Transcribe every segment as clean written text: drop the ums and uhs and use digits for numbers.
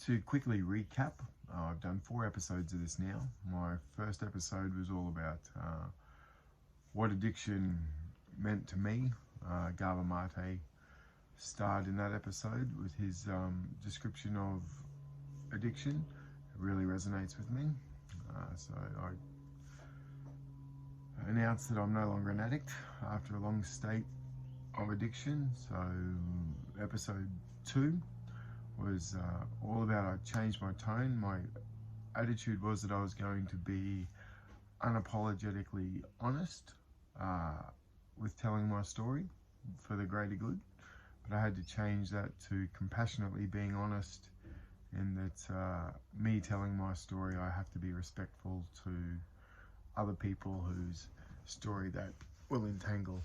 To quickly recap, I've done 4 episodes of this now. My first episode was all about what addiction meant to me. Gabor Mate starred in that episode with his description of addiction. It really resonates with me. So I announced that I'm no longer an addict after a long state of addiction. So episode 2 was all about, I changed my tone. My attitude was that I was going to be unapologetically honest with telling my story for the greater good, but I had to change that to compassionately being honest, in that me telling my story, I have to be respectful to other people whose story that will entangle.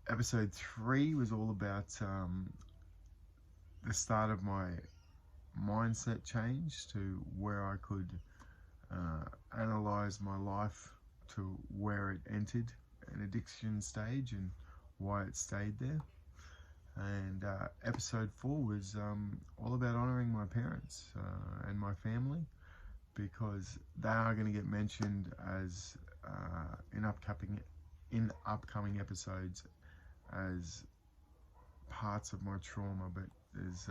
Episode 3 was all about the start of my mindset change to where I could analyze my life to where it entered an addiction stage and why it stayed there. And episode 4 was all about honouring my parents and my family, because they are going to get mentioned as in upcoming episodes as parts of my trauma, but there's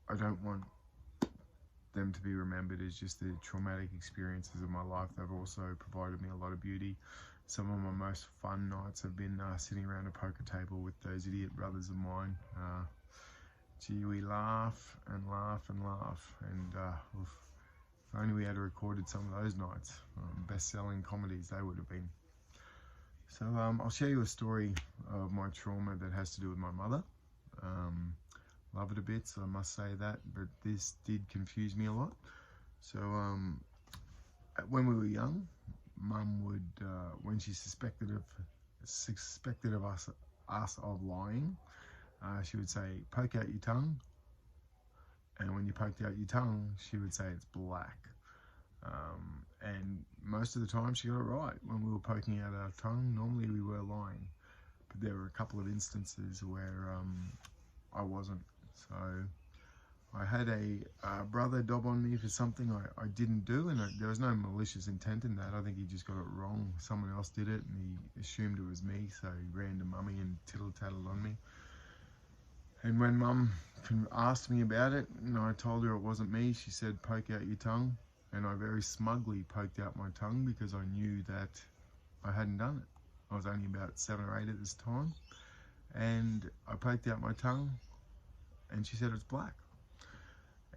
I don't want them to be remembered as just the traumatic experiences of my life. They've also provided me a lot of beauty. Some of my most fun nights have been sitting around a poker table with those idiot brothers of mine. Gee, we laugh and laugh and laugh, and if only we had recorded some of those nights. Best-selling comedies they would have been. So I'll share you a story of my trauma that has to do with my mother. Love it a bit, so I must say that, but this did confuse me a lot. So when we were young, Mum would, when she suspected of us of lying, she would say, "Poke out your tongue," and when you poked out your tongue, she would say it's black. And most of the time she got it right. When we were poking out our tongue, normally we were lying, but there were a couple of instances where I wasn't. So I had a brother dob on me for something I didn't do, and there was no malicious intent in that. I think he just got it wrong. Someone else did it, and he assumed it was me, so he ran to Mummy and tittle-tattled on me. And when Mum asked me about it, and I told her it wasn't me, she said, "Poke out your tongue." And I very smugly poked out my tongue because I knew that I hadn't done it. I was only about 7 or 8 at this time. And I poked out my tongue, and she said it's black.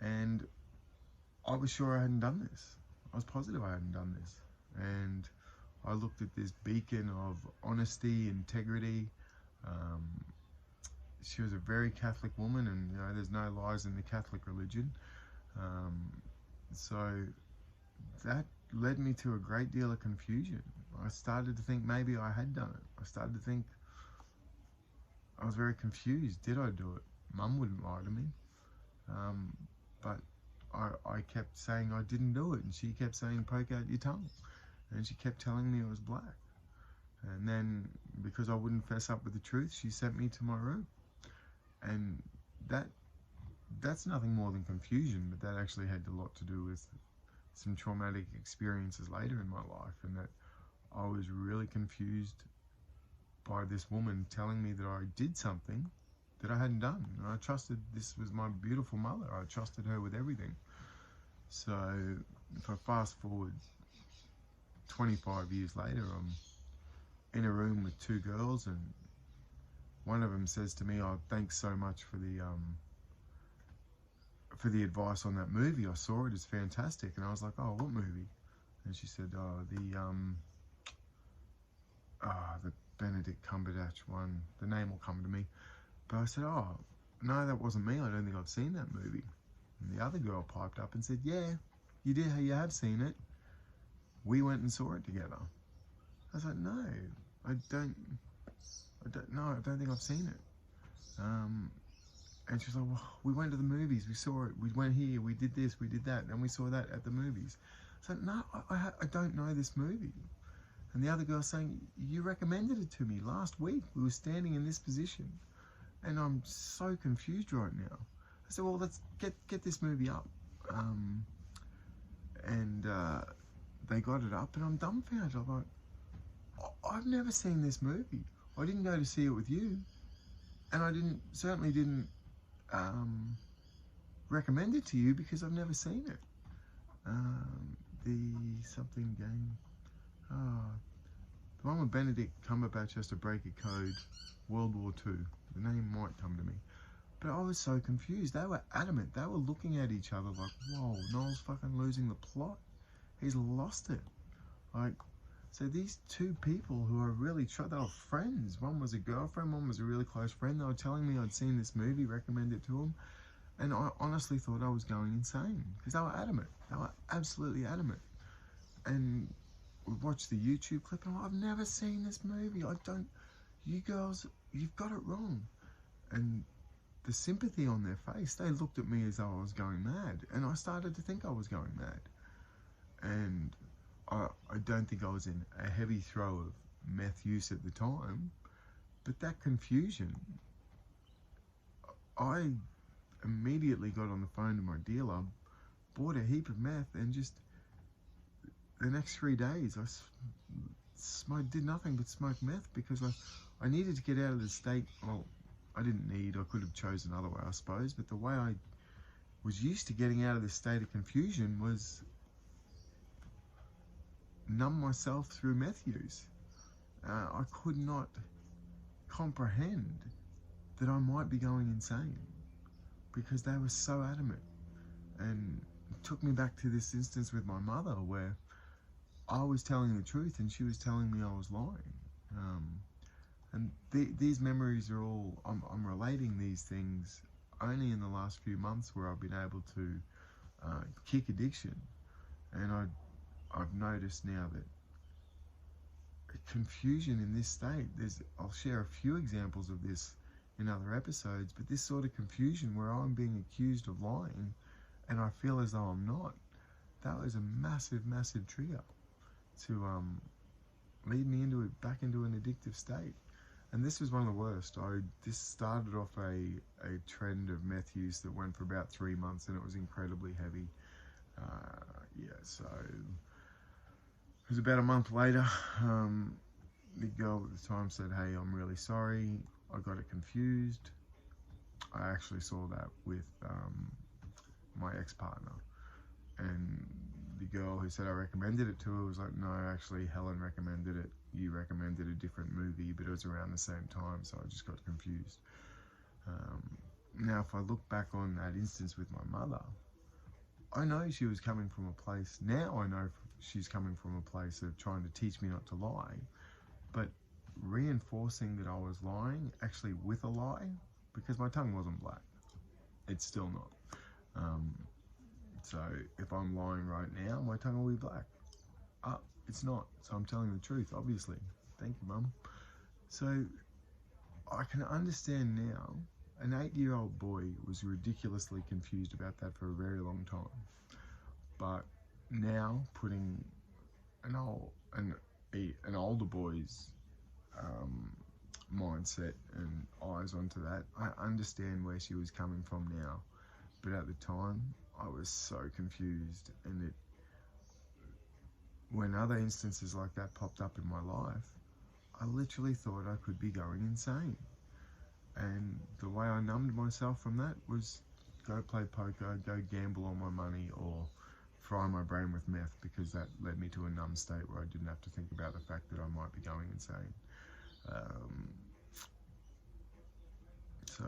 And I was sure I hadn't done this. I was positive I hadn't done this. And I looked at this beacon of honesty, integrity. She was a very Catholic woman, and you know, there's no lies in the Catholic religion. So that led me to a great deal of confusion. I started to think maybe I had done it. I started to think, I was very confused. Did I do it? Mum wouldn't lie to me. But I kept saying I didn't do it, and she kept saying, "Poke out your tongue." And she kept telling me it was black. And then, because I wouldn't fess up with the truth, she sent me to my room. And that's nothing more than confusion, but that actually had a lot to do with some traumatic experiences later in my life, and that I was really confused by this woman telling me that I did something that I hadn't done. And I trusted this was my beautiful mother. I trusted her with everything. So if I fast forward 25 years later, I'm in a room with 2 girls, and one of them says to me, "Oh, thanks so much for the advice on that movie. I saw it, it's fantastic." And I was like, "Oh, what movie?" And she said, "Oh, the Benedict Cumberbatch one. The name will come to me." But I said, "Oh, no, that wasn't me. I don't think I've seen that movie." And the other girl piped up and said, "Yeah, you did. You have seen it. We went and saw it together." I was like, "No, I don't think I've seen it." And she was like, "Well, we went to the movies. We saw it. We went here. We did this. We did that. And we saw that at the movies." I said, "No, I don't know this movie." And the other girl saying, "You recommended it to me last week. We were standing in this position." And I'm so confused right now. I said, well, let's get this movie up. And they got it up, and I'm dumbfounded. I'm like, I've never seen this movie. I didn't go to see it with you, and I certainly didn't recommend it to you because I've never seen it. The something game, the one with Benedict Cumberbatch has to break a code, World War II. The name might come to me. But I was so confused. They were adamant. They were looking at each other like, whoa, Noel's fucking losing the plot. He's lost it. Like, so these two people who are really, they were friends. One was a girlfriend, one was a really close friend. They were telling me I'd seen this movie, recommended it to them. And I honestly thought I was going insane because they were adamant. They were absolutely adamant. And we watched the YouTube clip and I'm like, I've never seen this movie. You girls, you've got it wrong. And the sympathy on their face, they looked at me as though I was going mad. And I started to think I was going mad. And I don't think I was in a heavy throw of meth use at the time, but that confusion, I immediately got on the phone to my dealer, bought a heap of meth, and just the next 3 days I did nothing but smoke meth because I needed to get out of the state. Well, I could have chosen another way, I suppose, but the way I was used to getting out of this state of confusion was numb myself through meth use. I could not comprehend that I might be going insane because they were so adamant. And it took me back to this instance with my mother where I was telling the truth and she was telling me I was lying. And these memories are all, I'm relating these things only in the last few months where I've been able to kick addiction. And I've noticed now that confusion in this state, I'll share a few examples of this in other episodes, but this sort of confusion where I'm being accused of lying and I feel as though I'm not, that was a massive, massive trigger to lead me back into an addictive state. And this was one of the worst. This started off a trend of meth use that went for about 3 months and it was incredibly heavy. So it was about a month later. The girl at the time said, hey, I'm really sorry, I got it confused. I actually saw that with my ex-partner. And the girl who said I recommended it to her was like, no, actually Helen recommended it. You recommended a different movie, but it was around the same time, so I just got confused. Now, if I look back on that instance with my mother, I know she was coming from a place, now I know she's coming from a place of trying to teach me not to lie, but reinforcing that I was lying, actually with a lie, because my tongue wasn't black. It's still not. So if I'm lying right now, my tongue will be black. It's not, so I'm telling the truth, obviously. Thank you, Mum. So I can understand now, an 8-year-old boy was ridiculously confused about that for a very long time. But now putting an older boy's mindset and eyes onto that, I understand where she was coming from now. But at the time, I was so confused, and when other instances like that popped up in my life, I literally thought I could be going insane. And the way I numbed myself from that was go play poker, go gamble all my money, or fry my brain with meth, because that led me to a numb state where I didn't have to think about the fact that I might be going insane. So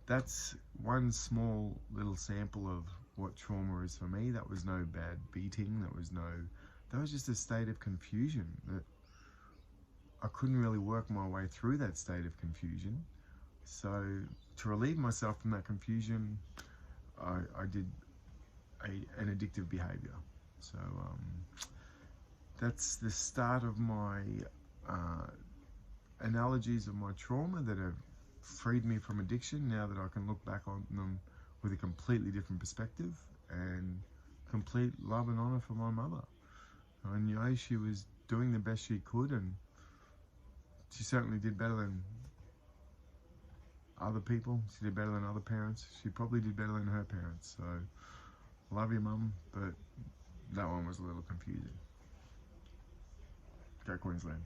that's one small little sample of what trauma is for me. That was no bad beating, that was just a state of confusion that I couldn't really work my way through that state of confusion. So to relieve myself from that confusion, I did an addictive behavior. So that's the start of my analogies of my trauma that have freed me from addiction, now that I can look back on them with a completely different perspective and complete love and honor for my mother. I know she was doing the best she could, and she certainly did better than other people. She did better than other parents. She probably did better than her parents. So, love you, Mum, but that one was a little confusing. Go Queensland.